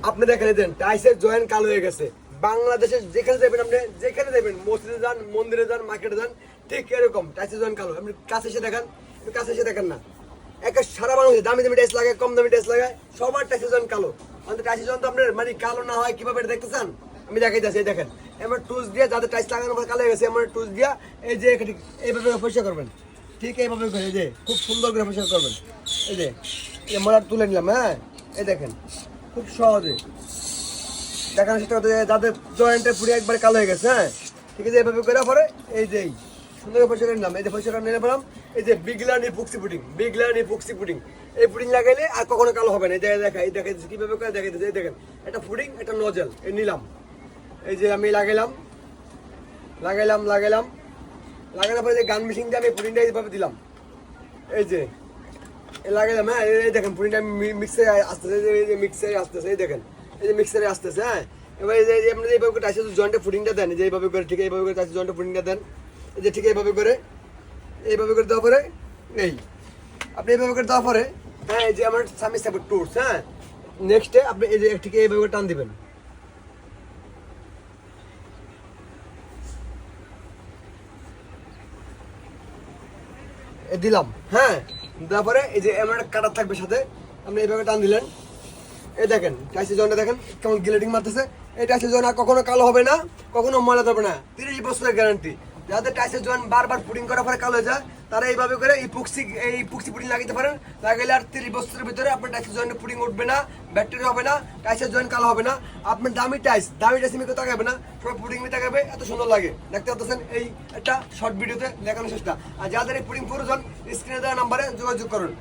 আপনি দেখেন দেন টাইসের জয়েন্ট কালো হয়ে গেছে। বাংলাদেশে যেখানে যাবেন, আপনি যেখানে যাবেন, মসজিদে যান, মন্দিরে যান, মার্কেটে যান, ঠিক এরকম টাইসের জয়েন্ট কালো। আপনি কাছে এসে দেখেন, কাছে এসে দেখেন না, একটা সারা বাংলাদেশে দামি দামি টাইস লাগায়, কম দামি টাইস লাগায়, সবার টাইসের জয়েন্ট কালো। আমাদের টাইসের জয়েন্ট আপনার মানে কালো না হয় কিভাবে এটা দেখতে চান? আমি দেখাই যাচ্ছি, দেখেন আমার টুস দিয়ে যাদের টাইস লাগানো কালো হয়ে গেছে, আমার টুস দিয়া এই যে ঠিক এইভাবে পরিষ্কার করবেন, ঠিক এইভাবে করে, এই যে খুব সুন্দর করে পরিষ্কার করবেন। এই যে মোলার তুলে নিলাম, হ্যাঁ এই দেখেন খুব সহজে দেখানোর চেষ্টা করতে, যাদের জয়েন্টে পুরো একবারে কালো হয়ে গেছে, হ্যাঁ ঠিক আছে এইভাবে করে পরে এই যে সুন্দর করে পরিষ্কার নিলাম। এই যে পরিষ্কার নিয়ে পেলাম, এই যে বিগলান ইপক্সি পুডিং, বিগলান ইপক্সি পুডিং, এই পুডিং লাগাইলে আর কখনো কালো হবে না। এই দেখা এই দেখাইতেছি কিভাবে করে দেখাইতেছে, এই দেখেন একটা পুডিং, একটা নজেল, এই নিলাম, এই যে আমি লাগাইলাম লাগানোর পরে যে গান মেশিন দিয়ে আমি পুডিংটা এইভাবে দিলাম, এই যে লাগাইলাম, হ্যাঁ এই দেখেন পুডিংটা মিক্সারে আসতেছে, এই যে মিক্সারে আসতেছে, এই দেখেন এই যে মিক্সারে আসতেছে, হ্যাঁ এবার এই যে আপনি এইভাবে করে টাইসের জয়েন্টে পুডিংটা দেন, যে এইভাবে করে, ঠিক এইভাবে করে টাইসের জয়েন্টে পুডিংটা দেন, এই যে ঠিক এইভাবে করে দেওয়ার পরে এই আপনি এইভাবে করে দেওয়ার পরে, হ্যাঁ এই যে আমার স্বামী সাপোর্ট টুরস, হ্যাঁ নেক্সটে আপনি এই যে ঠিক এইভাবে করে টান দিবেন, দিলাম, হ্যাঁ দেওয়ার পরে এই যে আমার কাটার থাকবে সাথে, আপনি এইভাবে টান দিলেন, এই দেখেন টাইসের জয়েন্টটা দেখেন কেমন গ্লেডিং মারতেছে। এই টাইসের জয়েন্ট আর কখনো কালো হবে না, কখনো ময়লা ধরবে না, 30 বছরের গ্যারান্টি। যাদের টাইসের জয়েন্ট বারবার পুডিং করার পরে কালো হয়ে যায়, তারা এইভাবে করে এই পুক্সি পুডিং লাগাতে পারেন। লাগাইলে আর 30 বছরের ভিতরে আপনার টাইসের জয়েন্টে পুডিং উঠবে না, ব্যাকটেরিয়া হবে না, টাইসের জয়েন্ট কালো হবে না। আপনার দামি টাইস মিকে তাকাবে না, সবাই পুডিং মিকে তাকাবে, এত সুন্দর লাগে। দেখতে পাচ্ছেন এই একটা শর্ট ভিডিওতে দেখানোর চেষ্টা। আর যাদের এই পুডিং প্রয়োজন, স্ক্রিনে দেওয়া নাম্বারে যোগাযোগ করুন।